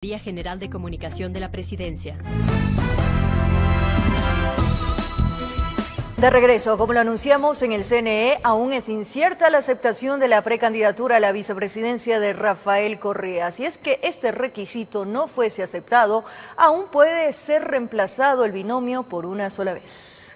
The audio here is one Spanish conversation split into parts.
Secretaría General de Comunicación de la Presidencia. De regreso, como lo anunciamos en el CNE, aún es incierta la aceptación de la precandidatura a la vicepresidencia de Rafael Correa. Si es que este requisito no fuese aceptado, aún puede ser reemplazado el binomio por una sola vez.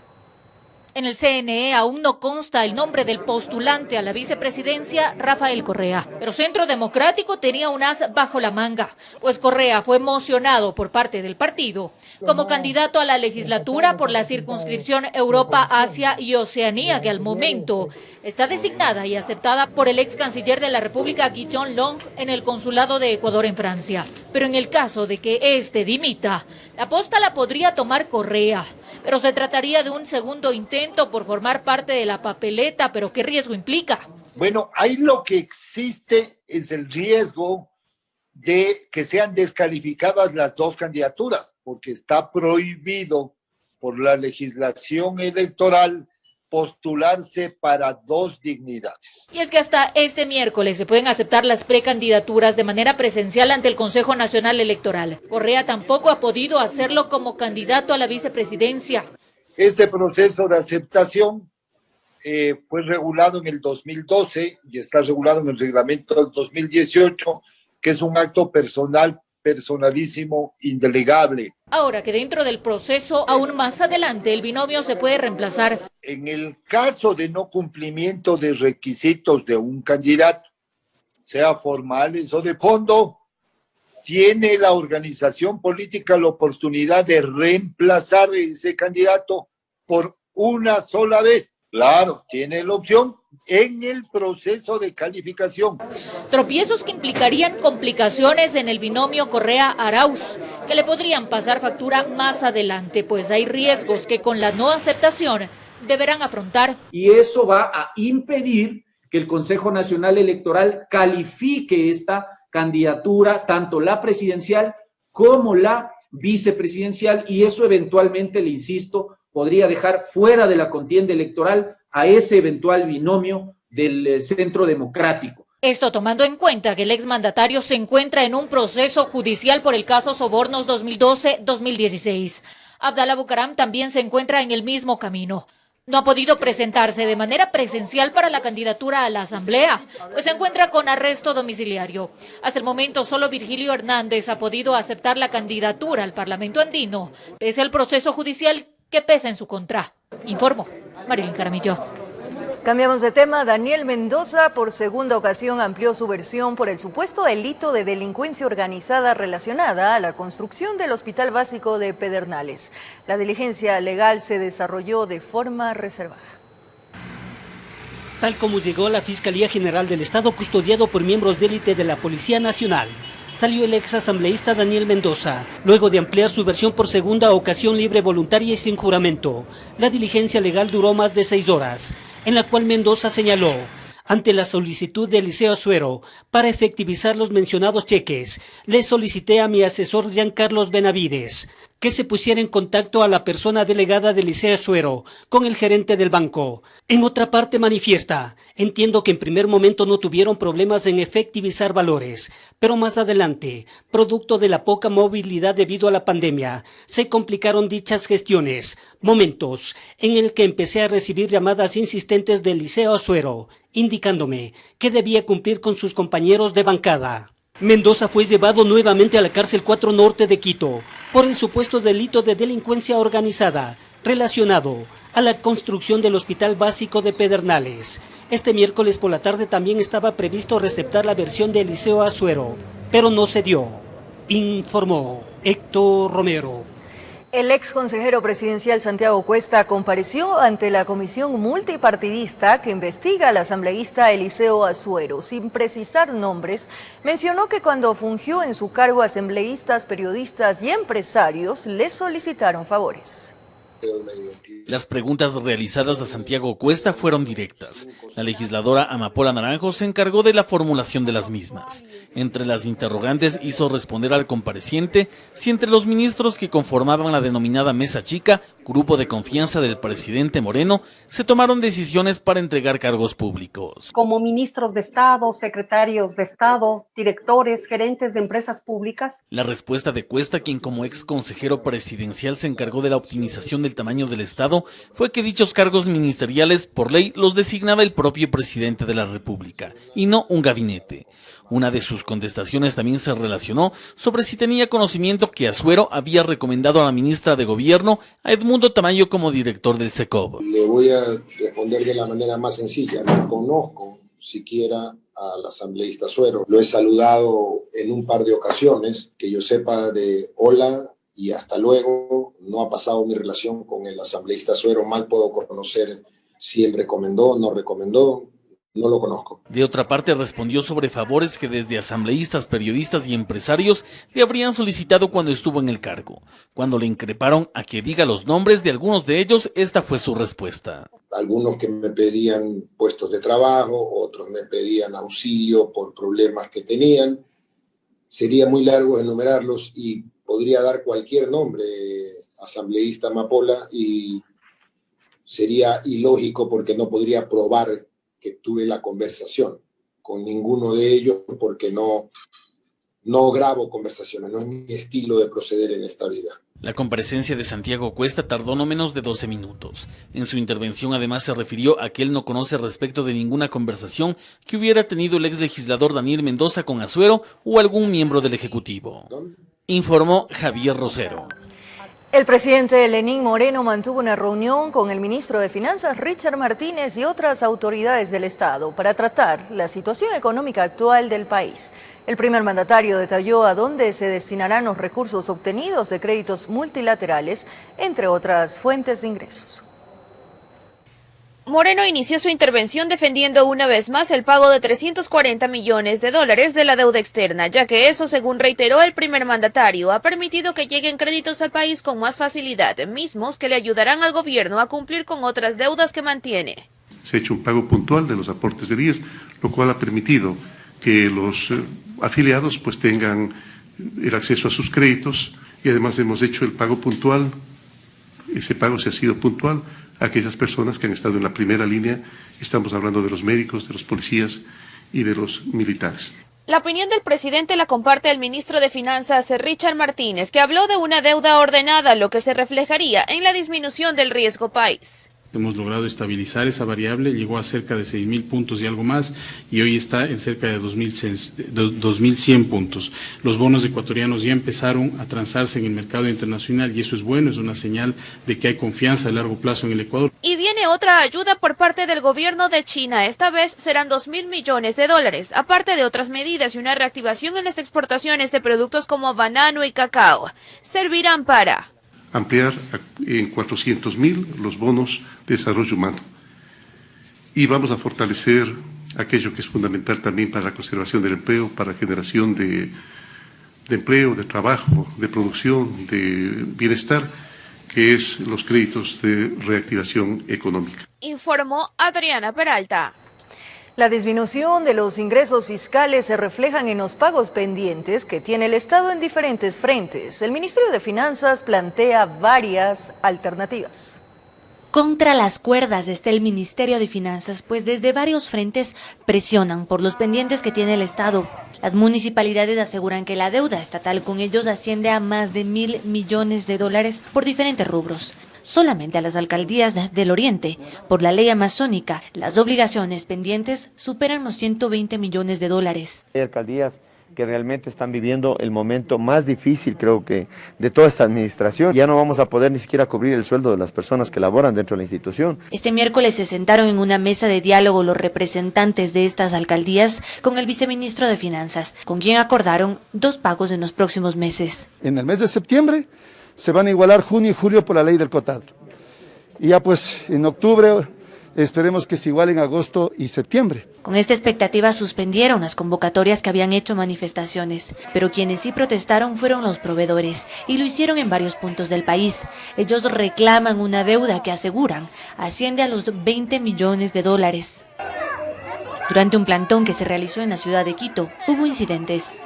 En el CNE aún no consta el nombre del postulante a la vicepresidencia, Rafael Correa. Pero Centro Democrático tenía un as bajo la manga, pues Correa fue mocionado por parte del partido como candidato a la legislatura por la circunscripción Europa, Asia y Oceanía, que al momento está designada y aceptada por el ex canciller de la República, Guillaume Long, en el consulado de Ecuador en Francia. Pero en el caso de que este dimita, la posta la podría tomar Correa, pero se trataría de un segundo intento por formar parte de la papeleta. ¿Pero qué riesgo implica? Bueno, ahí lo que existe es el riesgo de que sean descalificadas las dos candidaturas, porque está prohibido por la legislación electoral postularse para dos dignidades. Y es que hasta este miércoles se pueden aceptar las precandidaturas de manera presencial ante el Consejo Nacional Electoral. Correa tampoco ha podido hacerlo como candidato a la vicepresidencia. Este proceso de aceptación fue regulado en el 2012 y está regulado en el reglamento del 2018, que es un acto personalísimo, indelegable. Ahora que dentro del proceso, aún más adelante, el binomio se puede reemplazar. En el caso de no cumplimiento de requisitos de un candidato, sea formales o de fondo, tiene la organización política la oportunidad de reemplazar a ese candidato por una sola vez. Claro, tiene la opción en el proceso de calificación. Tropiezos que implicarían complicaciones en el binomio Correa-Arauz, que le podrían pasar factura más adelante, pues hay riesgos que con la no aceptación deberán afrontar. Y eso va a impedir que el Consejo Nacional Electoral califique esta candidatura, tanto la presidencial como la vicepresidencial, y eso eventualmente, le insisto, podría dejar fuera de la contienda electoral a ese eventual binomio del Centro Democrático. Esto tomando en cuenta que el exmandatario se encuentra en un proceso judicial por el caso Sobornos 2012-2016. Abdalá Bucaram también se encuentra en el mismo camino. No ha podido presentarse de manera presencial para la candidatura a la Asamblea, pues se encuentra con arresto domiciliario. Hasta el momento, solo Virgilio Hernández ha podido aceptar la candidatura al Parlamento andino, pese al proceso judicial que pesa en su contra. Informó Marilyn Caramillo. Cambiamos de tema. Daniel Mendoza por segunda ocasión amplió su versión por el supuesto delito de delincuencia organizada relacionada a la construcción del Hospital Básico de Pedernales. La diligencia legal se desarrolló de forma reservada. Tal como llegó a la Fiscalía General del Estado, custodiado por miembros de élite de la Policía Nacional, salió el ex asambleísta Daniel Mendoza, luego de ampliar su versión por segunda ocasión libre, voluntaria y sin juramento. La diligencia legal duró más de 6 horas, en la cual Mendoza señaló, ante la solicitud de Eliseo Azuero para efectivizar los mencionados cheques, le solicité a mi asesor Giancarlos Benavides que se pusiera en contacto a la persona delegada de Eliseo Azuero con el gerente del banco. En otra parte manifiesta, entiendo que en primer momento no tuvieron problemas en efectivizar valores, pero más adelante, producto de la poca movilidad debido a la pandemia, se complicaron dichas gestiones, momentos en el que empecé a recibir llamadas insistentes de Eliseo Azuero, indicándome que debía cumplir con sus compañeros de bancada. Mendoza fue llevado nuevamente a la cárcel 4 Norte de Quito por el supuesto delito de delincuencia organizada relacionado a la construcción del Hospital Básico de Pedernales. Este miércoles por la tarde también estaba previsto receptar la versión de Eliseo Azuero, pero no se dio, informó Héctor Romero. El ex consejero presidencial Santiago Cuesta compareció ante la comisión multipartidista que investiga al asambleísta Eliseo Azuero. Sin precisar nombres, mencionó que cuando fungió en su cargo, asambleístas, periodistas y empresarios le solicitaron favores. Las preguntas realizadas a Santiago Cuesta fueron directas. La legisladora Amapola Naranjo se encargó de la formulación de las mismas. Entre las interrogantes hizo responder al compareciente si entre los ministros que conformaban la denominada Mesa Chica, grupo de confianza del presidente Moreno, se tomaron decisiones para entregar cargos públicos. Como ministros de Estado, secretarios de Estado, directores, gerentes de empresas públicas. La respuesta de Cuesta, quien como ex consejero presidencial se encargó de la optimización del tamaño del Estado, fue que dichos cargos ministeriales, por ley, los designaba el propio presidente de la República, y no un gabinete. Una de sus contestaciones también se relacionó sobre si tenía conocimiento que Azuero había recomendado a la ministra de Gobierno a Edmundo Tamayo como director del SECOB. Le voy a responder de la manera más sencilla. No conozco siquiera al asambleísta Azuero. Lo he saludado en un par de ocasiones, que yo sepa de hola y hasta luego. No ha pasado mi relación con el asambleísta Azuero. Mal puedo conocer si él recomendó o no recomendó. No lo conozco. De otra parte, respondió sobre favores que desde asambleístas, periodistas y empresarios le habrían solicitado cuando estuvo en el cargo. Cuando le increparon a que diga los nombres de algunos de ellos, esta fue su respuesta. Algunos que me pedían puestos de trabajo, otros me pedían auxilio por problemas que tenían. Sería muy largo enumerarlos y podría dar cualquier nombre, asambleísta Amapola, y sería ilógico porque no podría probar que tuve la conversación con ninguno de ellos porque no grabo conversaciones, no es mi estilo de proceder en esta vida. La comparecencia de Santiago Cuesta tardó no menos de 12 minutos. En su intervención además se refirió a que él no conoce respecto de ninguna conversación que hubiera tenido el ex legislador Daniel Mendoza con Azuero o algún miembro del Ejecutivo. Informó Javier Rosero. El presidente Lenín Moreno mantuvo una reunión con el ministro de Finanzas, Richard Martínez, y otras autoridades del Estado para tratar la situación económica actual del país. El primer mandatario detalló a dónde se destinarán los recursos obtenidos de créditos multilaterales, entre otras fuentes de ingresos. Moreno inició su intervención defendiendo una vez más el pago de $340 millones de la deuda externa, ya que eso, según reiteró el primer mandatario, ha permitido que lleguen créditos al país con más facilidad, mismos que le ayudarán al gobierno a cumplir con otras deudas que mantiene. Se ha hecho un pago puntual de los aportes del IES, lo cual ha permitido que los afiliados pues tengan el acceso a sus créditos, y además hemos hecho el pago puntual, ese pago se ha sido puntual a aquellas personas que han estado en la primera línea. Estamos hablando de los médicos, de los policías y de los militares. La opinión del presidente la comparte el ministro de Finanzas, Richard Martínez, que habló de una deuda ordenada, lo que se reflejaría en la disminución del riesgo país. Hemos logrado estabilizar esa variable, llegó a cerca de 6.000 puntos y algo más, y hoy está en cerca de 2.100 puntos. Los bonos ecuatorianos ya empezaron a transarse en el mercado internacional y eso es bueno, es una señal de que hay confianza a largo plazo en el Ecuador. Y viene otra ayuda por parte del gobierno de China, esta vez serán $2.000 millones, aparte de otras medidas y una reactivación en las exportaciones de productos como banano y cacao. Servirán para ampliar en 400.000 los bonos de desarrollo humano. Y vamos a fortalecer aquello que es fundamental también para la conservación del empleo, para la generación de empleo, de trabajo, de producción, de bienestar, que es los créditos de reactivación económica. Informó Adriana Peralta. La disminución de los ingresos fiscales se reflejan en los pagos pendientes que tiene el Estado en diferentes frentes. El Ministerio de Finanzas plantea varias alternativas. Contra las cuerdas está el Ministerio de Finanzas, pues desde varios frentes presionan por los pendientes que tiene el Estado. Las municipalidades aseguran que la deuda estatal con ellos asciende a más de $1.000 millones por diferentes rubros. Solamente a las alcaldías del Oriente, por la ley amazónica, las obligaciones pendientes superan los $120 millones. Hay alcaldías que realmente están viviendo el momento más difícil, creo que, de toda esta administración. Ya no vamos a poder ni siquiera cubrir el sueldo de las personas que laboran dentro de la institución. Este miércoles se sentaron en una mesa de diálogo los representantes de estas alcaldías con el viceministro de Finanzas, con quien acordaron 2 pagos en los próximos meses. En el mes de septiembre se van a igualar junio y julio por la ley del cotado. Y ya pues en octubre esperemos que se igualen agosto y septiembre. Con esta expectativa suspendieron las convocatorias que habían hecho manifestaciones, pero quienes sí protestaron fueron los proveedores y lo hicieron en varios puntos del país. Ellos reclaman una deuda que aseguran asciende a los 20 millones de dólares. Durante un plantón que se realizó en la ciudad de Quito, hubo incidentes.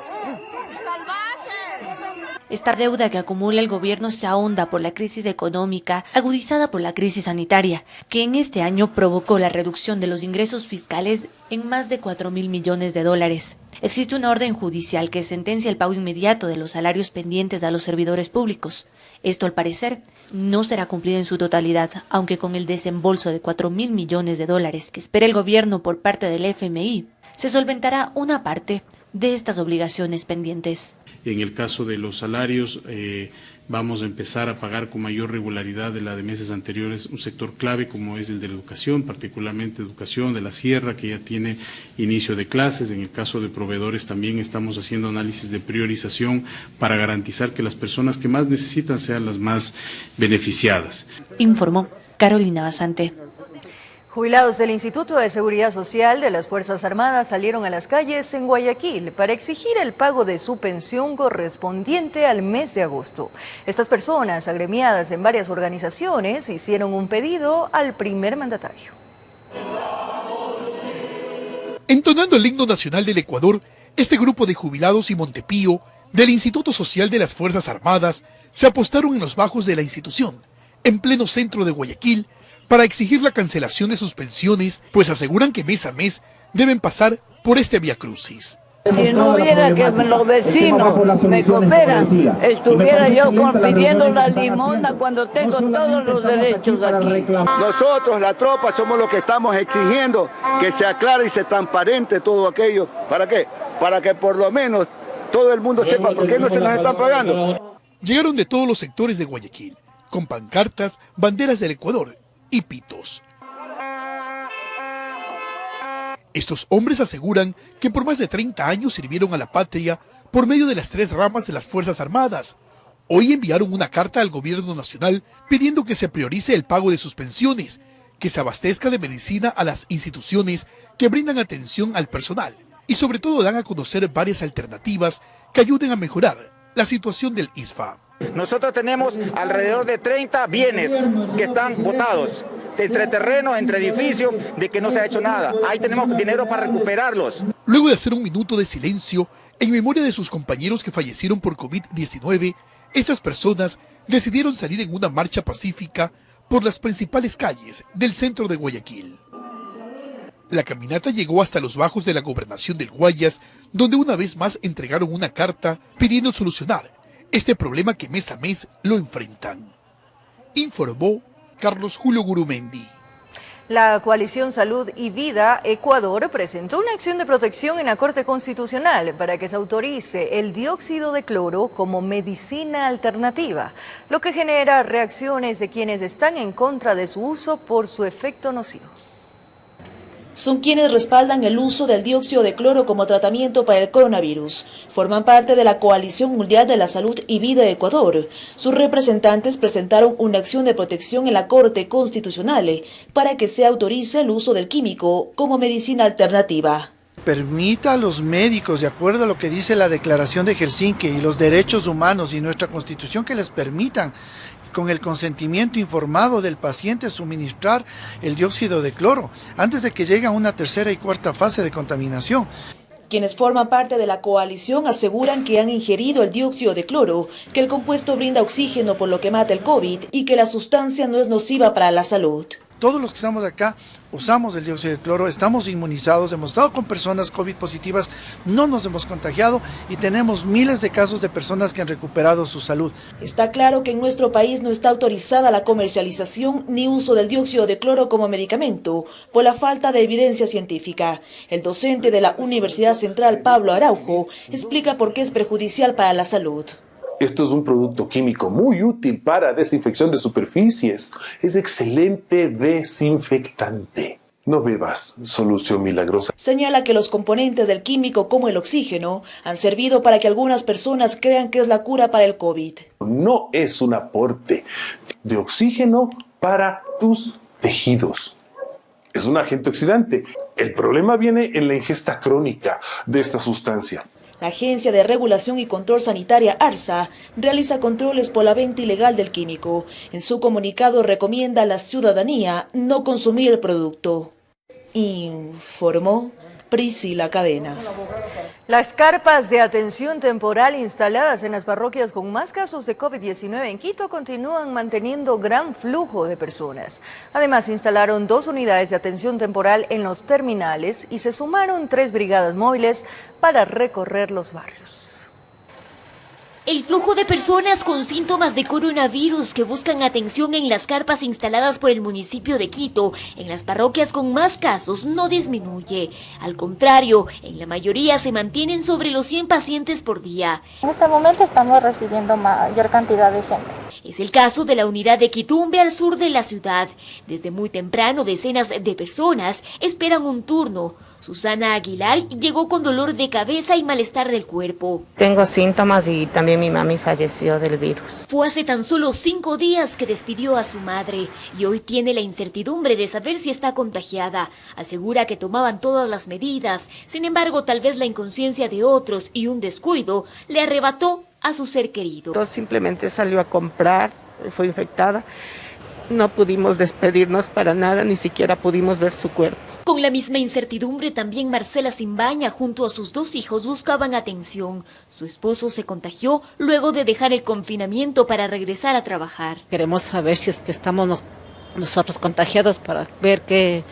Esta deuda que acumula el gobierno se ahonda por la crisis económica, agudizada por la crisis sanitaria, que en este año provocó la reducción de los ingresos fiscales en más de 4.000 millones de dólares. Existe una orden judicial que sentencia el pago inmediato de los salarios pendientes a los servidores públicos. Esto, al parecer, no será cumplido en su totalidad, aunque con el desembolso de 4.000 millones de dólares que espera el gobierno por parte del FMI, se solventará una parte de estas obligaciones pendientes. En el caso de los salarios, vamos a empezar a pagar con mayor regularidad de la de meses anteriores un sector clave como es el de la educación, particularmente educación de la sierra, que ya tiene inicio de clases. En el caso de proveedores también estamos haciendo análisis de priorización para garantizar que las personas que más necesitan sean las más beneficiadas. Informó Carolina Basante. Jubilados del Instituto de Seguridad Social de las Fuerzas Armadas salieron a las calles en Guayaquil para exigir el pago de su pensión correspondiente al mes de agosto. Estas personas, agremiadas en varias organizaciones, hicieron un pedido al primer mandatario. Entonando el himno nacional del Ecuador, este grupo de jubilados y Montepío del Instituto Social de las Fuerzas Armadas se apostaron en los bajos de la institución, en pleno centro de Guayaquil, para exigir la cancelación de sus pensiones, pues aseguran que mes a mes deben pasar por este viacrucis. Si no hubiera que los vecinos me cooperan, estuviera yo pidiendo la limosna cuando tengo todos los derechos aquí. Nosotros, la tropa, somos los que estamos exigiendo que se aclare y se transparente todo aquello. ¿Para qué? Para que por lo menos todo el mundo sepa por qué no se nos están pagando. Llegaron de todos los sectores de Guayaquil, con pancartas, banderas del Ecuador y pitos. Estos hombres aseguran que por más de 30 años sirvieron a la patria por medio de las 3 ramas de las Fuerzas Armadas. Hoy enviaron una carta al gobierno nacional pidiendo que se priorice el pago de sus pensiones, que se abastezca de medicina a las instituciones que brindan atención al personal y sobre todo dan a conocer varias alternativas que ayuden a mejorar la situación del ISFA. Nosotros tenemos alrededor de 30 bienes que están botados, entre terrenos, entre edificios, de que no se ha hecho nada. Ahí tenemos dinero para recuperarlos. Luego de hacer un minuto de silencio en memoria de sus compañeros que fallecieron por COVID-19, estas personas decidieron salir en una marcha pacífica por las principales calles del centro de Guayaquil. La caminata llegó hasta los bajos de la gobernación del Guayas, donde una vez más entregaron una carta pidiendo solucionar este problema que mes a mes lo enfrentan. Informó Carlos Julio Gurumendi. La Coalición Salud y Vida Ecuador presentó una acción de protección en la Corte Constitucional para que se autorice el dióxido de cloro como medicina alternativa, lo que genera reacciones de quienes están en contra de su uso por su efecto nocivo. Son quienes respaldan el uso del dióxido de cloro como tratamiento para el coronavirus. Forman parte de la Coalición Mundial de la Salud y Vida de Ecuador. Sus representantes presentaron una acción de protección en la Corte Constitucional para que se autorice el uso del químico como medicina alternativa. Permita a los médicos, de acuerdo a lo que dice la Declaración de Helsinki y los derechos humanos y nuestra Constitución, que les permitan con el consentimiento informado del paciente suministrar el dióxido de cloro antes de que llegue a una tercera y cuarta fase de contaminación. Quienes forman parte de la coalición aseguran que han ingerido el dióxido de cloro, que el compuesto brinda oxígeno por lo que mata el COVID y que la sustancia no es nociva para la salud. Todos los que estamos acá usamos el dióxido de cloro, estamos inmunizados, hemos estado con personas COVID positivas, no nos hemos contagiado y tenemos miles de casos de personas que han recuperado su salud. Está claro que en nuestro país no está autorizada la comercialización ni uso del dióxido de cloro como medicamento por la falta de evidencia científica. El docente de la Universidad Central, Pablo Araujo, explica por qué es perjudicial para la salud. Esto es un producto químico muy útil para desinfección de superficies. Es excelente desinfectante. No bebas solución milagrosa. Señala que los componentes del químico como el oxígeno han servido para que algunas personas crean que es la cura para el COVID. No es un aporte de oxígeno para tus tejidos. es un agente oxidante. El problema viene en la ingesta crónica de esta sustancia. La Agencia de Regulación y Control Sanitaria, ARSA, realiza controles por la venta ilegal del químico. En su comunicado recomienda a la ciudadanía no consumir el producto. Informó Priscila Cadena. Las carpas de atención temporal instaladas en las parroquias con más casos de COVID-19 en Quito continúan manteniendo gran flujo de personas. Además, instalaron 2 unidades de atención temporal en los terminales y se sumaron 3 brigadas móviles para recorrer los barrios. El flujo de personas con síntomas de coronavirus que buscan atención en las carpas instaladas por el municipio de Quito en las parroquias con más casos no disminuye. Al contrario, en la mayoría se mantienen sobre los 100 pacientes por día. En este momento estamos recibiendo mayor cantidad de gente. Es el caso de la unidad de Quitumbe al sur de la ciudad. Desde muy temprano decenas de personas esperan un turno. Susana Aguilar llegó con dolor de cabeza y malestar del cuerpo. Tengo síntomas y también mi mami falleció del virus. Fue hace tan solo 5 días que despidió a su madre y hoy tiene la incertidumbre de saber si está contagiada. Asegura que tomaban todas las medidas, sin embargo tal vez la inconsciencia de otros y un descuido le arrebató a su ser querido. Entonces simplemente salió a comprar, fue infectada. No pudimos despedirnos para nada, ni siquiera pudimos ver su cuerpo. Con la misma incertidumbre, también Marcela Simbaña junto a sus 2 hijos buscaban atención. Su esposo se contagió luego de dejar el confinamiento para regresar a trabajar. Queremos saber si es que estamos nosotros contagiados para ver qué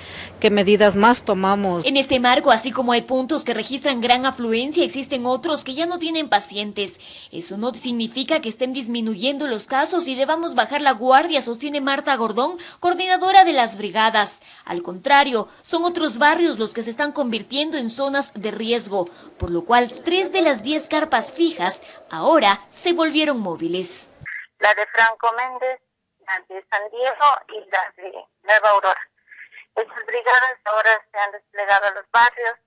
medidas más tomamos. En este marco, así como hay puntos que registran gran afluencia, existen otros que ya no tienen pacientes. Eso no significa que estén disminuyendo los casos y debamos bajar la guardia, sostiene Marta Gordón, coordinadora de las brigadas. Al contrario, son otros barrios los que se están convirtiendo en zonas de riesgo, por lo cual 3 de las 10 carpas fijas ahora se volvieron móviles. La de Franco Méndez, la de San Diego y la de Nueva Aurora. Estas brigadas ahora se han desplegado a los barrios.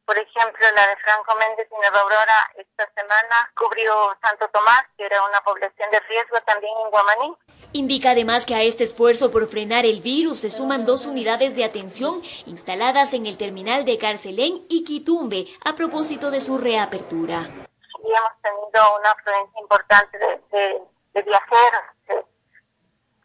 Por ejemplo, la de Franco Méndez y Nueva Aurora esta semana cubrió Santo Tomás, que era una población de riesgo también en Guamaní. Indica además que a este esfuerzo por frenar el virus se suman 2 unidades de atención instaladas en el terminal de Carcelén y Quitumbe a propósito de su reapertura. Y hemos tenido una afluencia importante de viajeros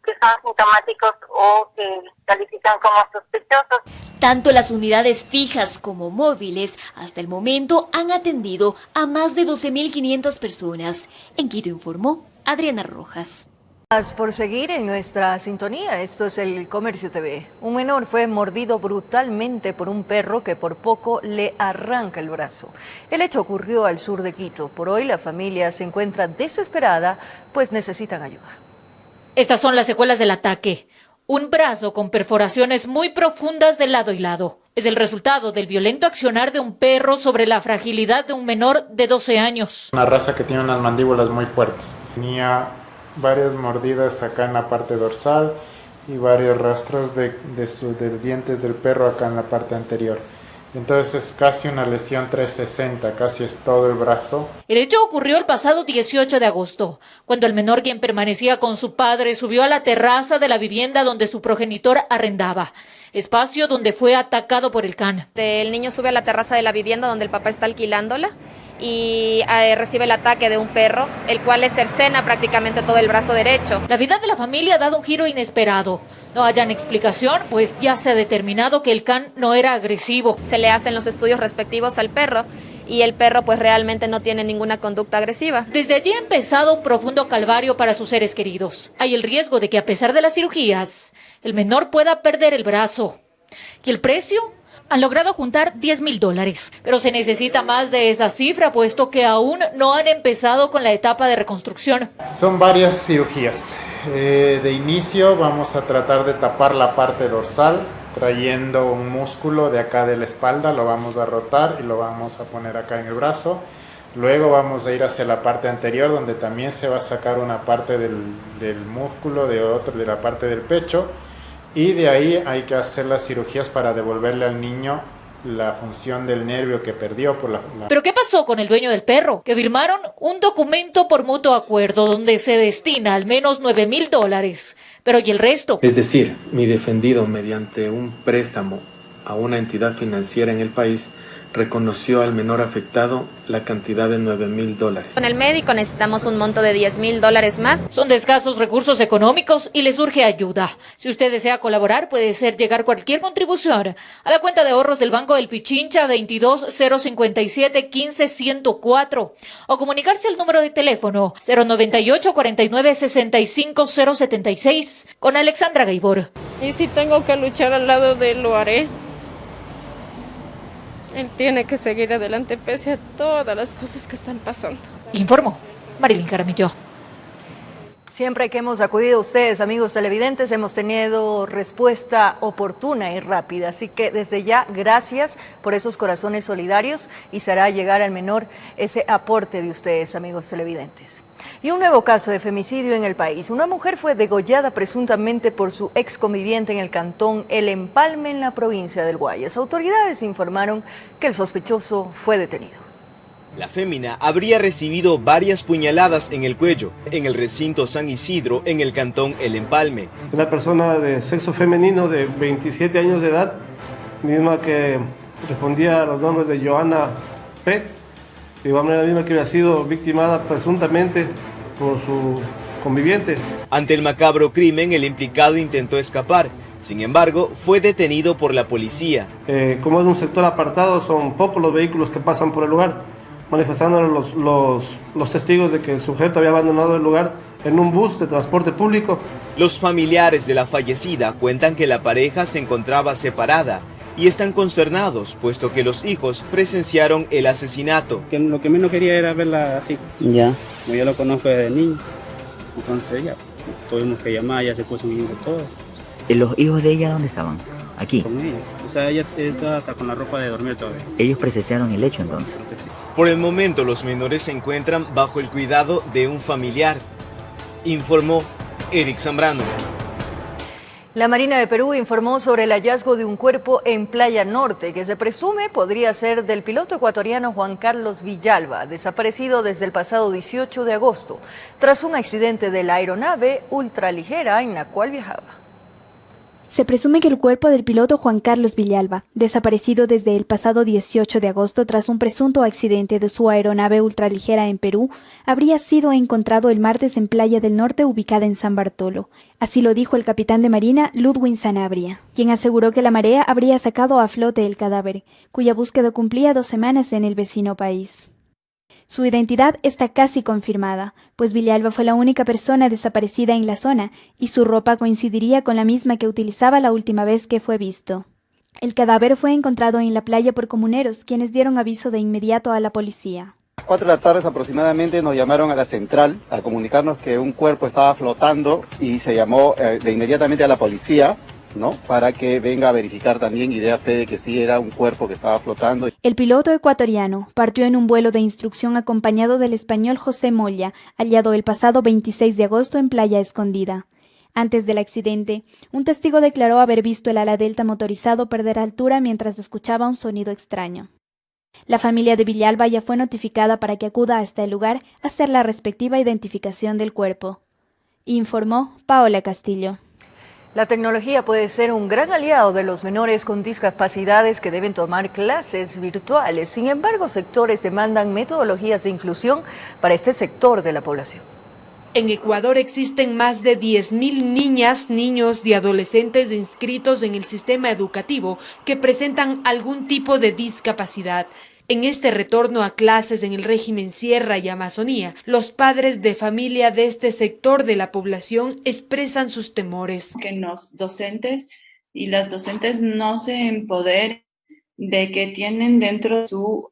que son sintomáticos o que califican como sospechosos. Tanto las unidades fijas como móviles hasta el momento han atendido a más de 12.500 personas. En Quito informó Adriana Rojas. Por seguir en nuestra sintonía, esto es El Comercio TV. Un menor fue mordido brutalmente por un perro que por poco le arranca el brazo. El hecho ocurrió al sur de Quito. Por hoy la familia se encuentra desesperada, pues necesitan ayuda. Estas son las secuelas del ataque. Un brazo con perforaciones muy profundas de lado y lado. Es el resultado del violento accionar de un perro sobre la fragilidad de un menor de 12 años. Una raza que tiene unas mandíbulas muy fuertes. Tenía varias mordidas acá en la parte dorsal y varios rastros de dientes del perro acá en la parte anterior. Entonces es casi una lesión 360, casi es todo el brazo. El hecho ocurrió el pasado 18 de agosto, cuando el menor, quien permanecía con su padre, subió a la terraza de la vivienda donde su progenitor arrendaba, espacio donde fue atacado por el can. El niño sube a la terraza de la vivienda donde el papá está alquilándola y recibe el ataque de un perro, el cual le cercena prácticamente todo el brazo derecho. La vida de la familia ha dado un giro inesperado. No hayan explicación, pues ya se ha determinado que el can no era agresivo. Se le hacen los estudios respectivos al perro y el perro pues realmente no tiene ninguna conducta agresiva. Desde allí ha empezado un profundo calvario para sus seres queridos. Hay el riesgo de que a pesar de las cirugías, el menor pueda perder el brazo. ¿Y el precio? Han logrado juntar $10.000, pero se necesita más de esa cifra, puesto que aún no han empezado con la etapa de reconstrucción. Son varias cirugías. De inicio vamos a tratar de tapar la parte dorsal, trayendo un músculo de acá de la espalda, lo vamos a rotar y lo vamos a poner acá en el brazo. Luego vamos a ir hacia la parte anterior, donde también se va a sacar una parte del músculo de la parte del pecho. Y de ahí hay que hacer las cirugías para devolverle al niño la función del nervio que perdió por la... ¿Pero qué pasó con el dueño del perro? Que firmaron un documento por mutuo acuerdo donde se destina al menos $9,000. Pero ¿y el resto? Es decir, mi defendido, mediante un préstamo a una entidad financiera en el país, reconoció al menor afectado la cantidad de $9,000. Con el médico necesitamos un monto de $10,000 más. Son de escasos recursos económicos y les surge ayuda. Si usted desea colaborar, puede hacer llegar cualquier contribución a la cuenta de ahorros del Banco del Pichincha 22-057-15-104 o comunicarse al número de teléfono 098-49-65-076 con Alexandra Gaibor. Y si tengo que luchar al lado de él, lo haré. Él tiene que seguir adelante pese a todas las cosas que están pasando. Informó Marilyn Caramillo. Siempre que hemos acudido a ustedes, amigos televidentes, hemos tenido respuesta oportuna y rápida. Así que desde ya, gracias por esos corazones solidarios y se hará llegar al menor ese aporte de ustedes, amigos televidentes. Y un nuevo caso de femicidio en el país. Una mujer fue degollada presuntamente por su ex conviviente en el cantón El Empalme, en la provincia del Guayas. Autoridades informaron que el sospechoso fue detenido. La fémina habría recibido varias puñaladas en el cuello en el recinto San Isidro, en el cantón El Empalme. Una persona de sexo femenino de 27 años de edad, misma que respondía a los nombres de Joana P., de igual manera misma que había sido victimada presuntamente por su conviviente. Ante el macabro crimen, el implicado intentó escapar. Sin embargo, fue detenido por la policía. Como es un sector apartado, son pocos los vehículos que pasan por el lugar, manifestando los testigos de que el sujeto había abandonado el lugar en un bus de transporte público. Los familiares de la fallecida cuentan que la pareja se encontraba separada y están consternados, puesto que los hijos presenciaron el asesinato. Lo que menos quería era verla así. Ya. Como yo lo conozco desde niño, entonces ya tuvimos que llamar, ya se puso un hijo todo. ¿Y los hijos de ella dónde estaban? Aquí. Con ella. O sea, ella está hasta con la ropa de dormir todavía. ¿Ellos presenciaron el hecho entonces? Por el momento, los menores se encuentran bajo el cuidado de un familiar, informó Eric Zambrano. La Marina de Perú informó sobre el hallazgo de un cuerpo en Playa Norte, que se presume podría ser del piloto ecuatoriano Juan Carlos Villalba, desaparecido desde el pasado 18 de agosto, tras un accidente de la aeronave ultraligera en la cual viajaba. Se presume que el cuerpo del piloto Juan Carlos Villalba, desaparecido desde el pasado 18 de agosto tras un presunto accidente de su aeronave ultraligera en Perú, habría sido encontrado el martes en Playa del Norte, ubicada en San Bartolo. Así lo dijo el capitán de Marina, Ludwig Sanabria, quien aseguró que la marea habría sacado a flote el cadáver, cuya búsqueda cumplía 2 semanas en el vecino país. Su identidad está casi confirmada, pues Villalba fue la única persona desaparecida en la zona y su ropa coincidiría con la misma que utilizaba la última vez que fue visto. El cadáver fue encontrado en la playa por comuneros, quienes dieron aviso de inmediato a la policía. A las 4 de la tarde aproximadamente nos llamaron a la central a comunicarnos que un cuerpo estaba flotando y se llamó inmediatamente a la policía, ¿no?, para que venga a verificar también y dé fe de que sí era un cuerpo que estaba flotando. El piloto ecuatoriano partió en un vuelo de instrucción acompañado del español José Moya, hallado el pasado 26 de agosto en Playa Escondida. Antes del accidente, un testigo declaró haber visto el ala delta motorizado perder altura mientras escuchaba un sonido extraño. La familia de Villalba ya fue notificada para que acuda hasta el lugar a hacer la respectiva identificación del cuerpo. Informó Paola Castillo. La tecnología puede ser un gran aliado de los menores con discapacidades que deben tomar clases virtuales. Sin embargo, sectores demandan metodologías de inclusión para este sector de la población. En Ecuador existen más de 10.000 niñas, niños y adolescentes inscritos en el sistema educativo que presentan algún tipo de discapacidad. En este retorno a clases en el régimen Sierra y Amazonía, los padres de familia de este sector de la población expresan sus temores. Que los docentes y las docentes no se empoderen de que tienen dentro de su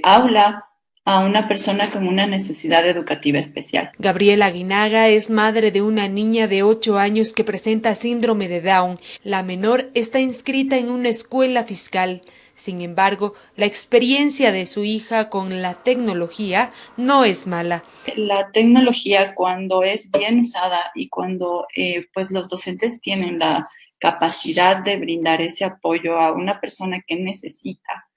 aula a una persona con una necesidad educativa especial. Gabriela Aguinaga es madre de una niña de 8 años que presenta síndrome de Down. La menor está inscrita en una escuela fiscal. Sin embargo, la experiencia de su hija con la tecnología no es mala. La tecnología, cuando es bien usada y cuando pues los docentes tienen capacidad de brindar ese apoyo a una persona que necesita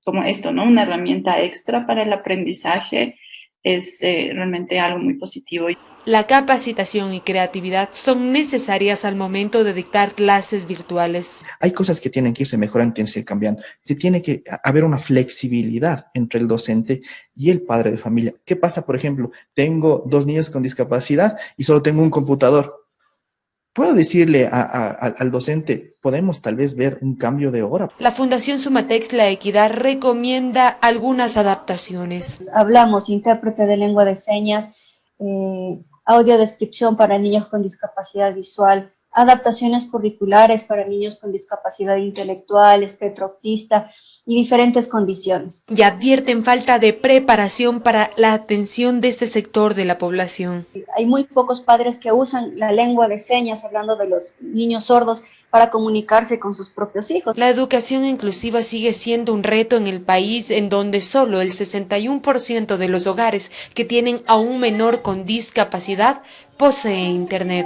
como esto, ¿no? Una herramienta extra para el aprendizaje es realmente algo muy positivo. La capacitación y creatividad son necesarias al momento de dictar clases virtuales. Hay cosas que tienen que irse mejorando, tienen que ir cambiando. Tiene que haber una flexibilidad entre el docente y el padre de familia. ¿Qué pasa, por ejemplo? Tengo 2 niños con discapacidad y solo tengo un computador. Puedo decirle al docente, podemos tal vez ver un cambio de hora. La Fundación Sumatex La Equidad recomienda algunas adaptaciones. Hablamos intérprete de lengua de señas, audiodescripción para niños con discapacidad visual, adaptaciones curriculares para niños con discapacidad intelectual, espectro autista y diferentes condiciones. Y advierten falta de preparación para la atención de este sector de la población. Hay muy pocos padres que usan la lengua de señas, hablando de los niños sordos, para comunicarse con sus propios hijos. La educación inclusiva sigue siendo un reto en el país, en donde solo el 61% de los hogares que tienen a un menor con discapacidad posee internet.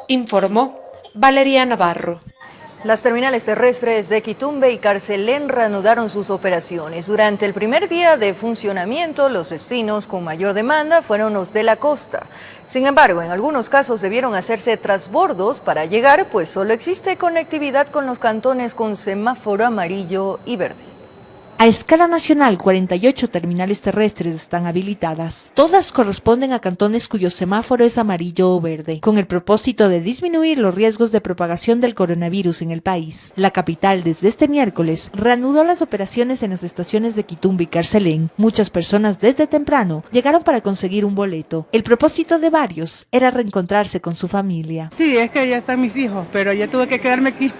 Informó Valeria Navarro. Las terminales terrestres de Quitumbe y Carcelén reanudaron sus operaciones. Durante el primer día de funcionamiento, los destinos con mayor demanda fueron los de la costa. Sin embargo, en algunos casos debieron hacerse transbordos para llegar, pues solo existe conectividad con los cantones con semáforo amarillo y verde. A escala nacional, 48 terminales terrestres están habilitadas. Todas corresponden a cantones cuyo semáforo es amarillo o verde, con el propósito de disminuir los riesgos de propagación del coronavirus en el país. La capital, desde este miércoles, reanudó las operaciones en las estaciones de Quitumbe y Carcelén. Muchas personas desde temprano llegaron para conseguir un boleto. El propósito de varios era reencontrarse con su familia. Sí, es que ya están mis hijos, pero ya tuve que quedarme aquí,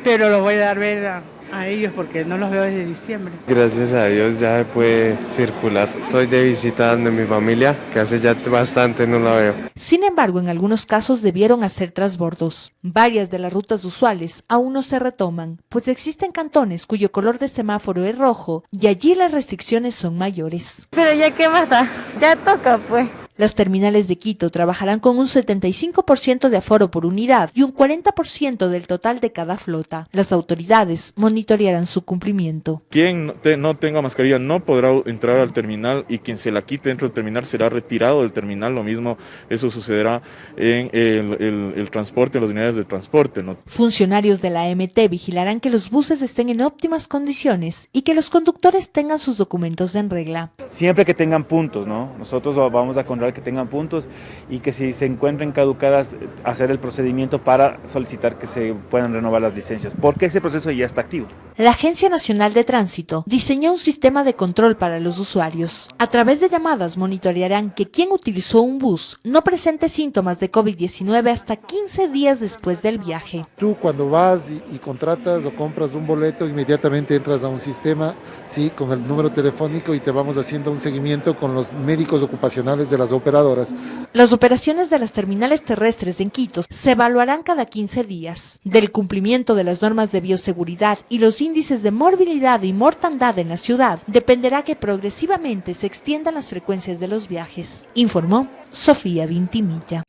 pero los voy a dar ver a ellos porque no los veo desde diciembre. Gracias a Dios ya puede circular. Estoy de visita de mi familia, que hace ya bastante no la veo. Sin embargo, en algunos casos debieron hacer transbordos. Varias de las rutas usuales aún no se retoman, pues existen cantones cuyo color de semáforo es rojo y allí las restricciones son mayores. Pero ya qué más da, ya toca pues. Las terminales de Quito trabajarán con un 75% de aforo por unidad y un 40% del total de cada flota. Las autoridades monitorearán su cumplimiento. Quien no tenga mascarilla no podrá entrar al terminal y quien se la quite dentro del terminal será retirado del terminal. Lo mismo, eso sucederá en el transporte, en las unidades de transporte, ¿no? Funcionarios de la MT vigilarán que los buses estén en óptimas condiciones y que los conductores tengan sus documentos en regla. Siempre que tengan puntos, ¿no? Nosotros vamos a controlar que tengan puntos y que si se encuentren caducadas, hacer el procedimiento para solicitar que se puedan renovar las licencias, porque ese proceso ya está activo. La Agencia Nacional de Tránsito diseñó un sistema de control para los usuarios. A través de llamadas monitorearán que quien utilizó un bus no presente síntomas de COVID-19 hasta 15 días después del viaje. Tú cuando vas y contratas o compras un boleto, inmediatamente entras a un sistema, sí, con el número telefónico y te vamos haciendo un seguimiento con los médicos ocupacionales de las operadoras. Las operaciones de las terminales terrestres en Quito se evaluarán cada 15 días. Del cumplimiento de las normas de bioseguridad y los índices de morbilidad y mortandad en la ciudad dependerá que progresivamente se extiendan las frecuencias de los viajes, informó Sofía Vintimilla.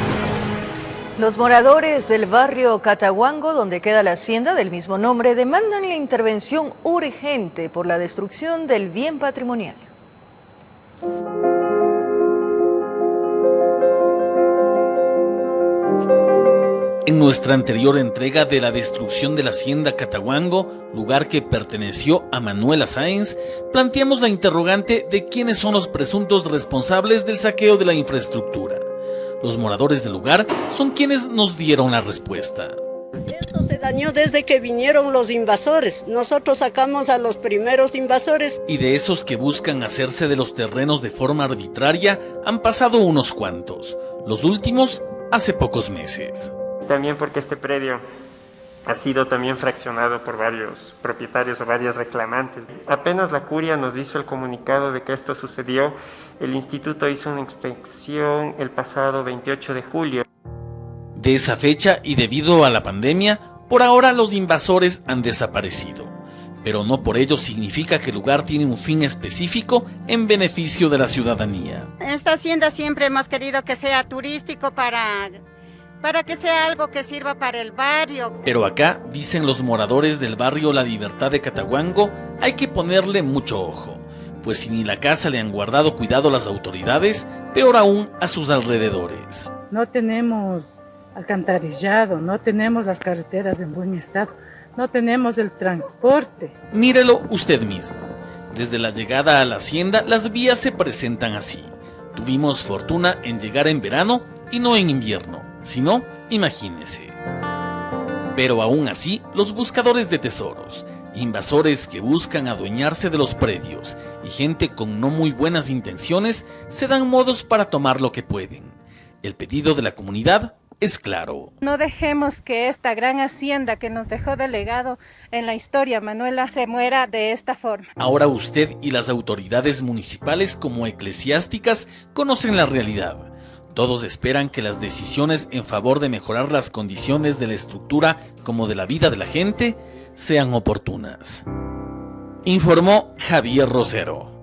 Los moradores del barrio Cataguango, donde queda la hacienda del mismo nombre, demandan la intervención urgente por la destrucción del bien patrimonial. En nuestra anterior entrega de la destrucción de la hacienda Cataguango, lugar que perteneció a Manuela Sáenz, planteamos la interrogante de quiénes son los presuntos responsables del saqueo de la infraestructura. Los moradores del lugar son quienes nos dieron la respuesta. Esto se dañó desde que vinieron los invasores. Nosotros sacamos a los primeros invasores. Y de esos que buscan hacerse de los terrenos de forma arbitraria, han pasado unos cuantos. Los últimos, hace pocos meses. También porque este predio ha sido también fraccionado por varios propietarios o varios reclamantes. Apenas la curia nos hizo el comunicado de que esto sucedió, el instituto hizo una inspección el pasado 28 de julio. De esa fecha y debido a la pandemia, por ahora los invasores han desaparecido. Pero no por ello significa que el lugar tiene un fin específico en beneficio de la ciudadanía. Esta hacienda siempre hemos querido que sea turístico para para que sea algo que sirva para el barrio. Pero acá, dicen los moradores del barrio La Libertad de Cataguango, hay que ponerle mucho ojo, pues si ni la casa le han guardado cuidado las autoridades, peor aún a sus alrededores. No tenemos alcantarillado, no tenemos las carreteras en buen estado, no tenemos el transporte. Mírelo usted mismo. Desde la llegada a la hacienda, las vías se presentan así. Tuvimos fortuna en llegar en verano y no en invierno, si no, imagínese. Pero aún así, los buscadores de tesoros, invasores que buscan adueñarse de los predios y gente con no muy buenas intenciones, se dan modos para tomar lo que pueden. El pedido de la comunidad es claro. No dejemos que esta gran hacienda que nos dejó de legado en la historia, Manuela, se muera de esta forma. Ahora usted y las autoridades municipales como eclesiásticas conocen la realidad. Todos esperan que las decisiones en favor de mejorar las condiciones de la estructura como de la vida de la gente sean oportunas. Informó Javier Rosero.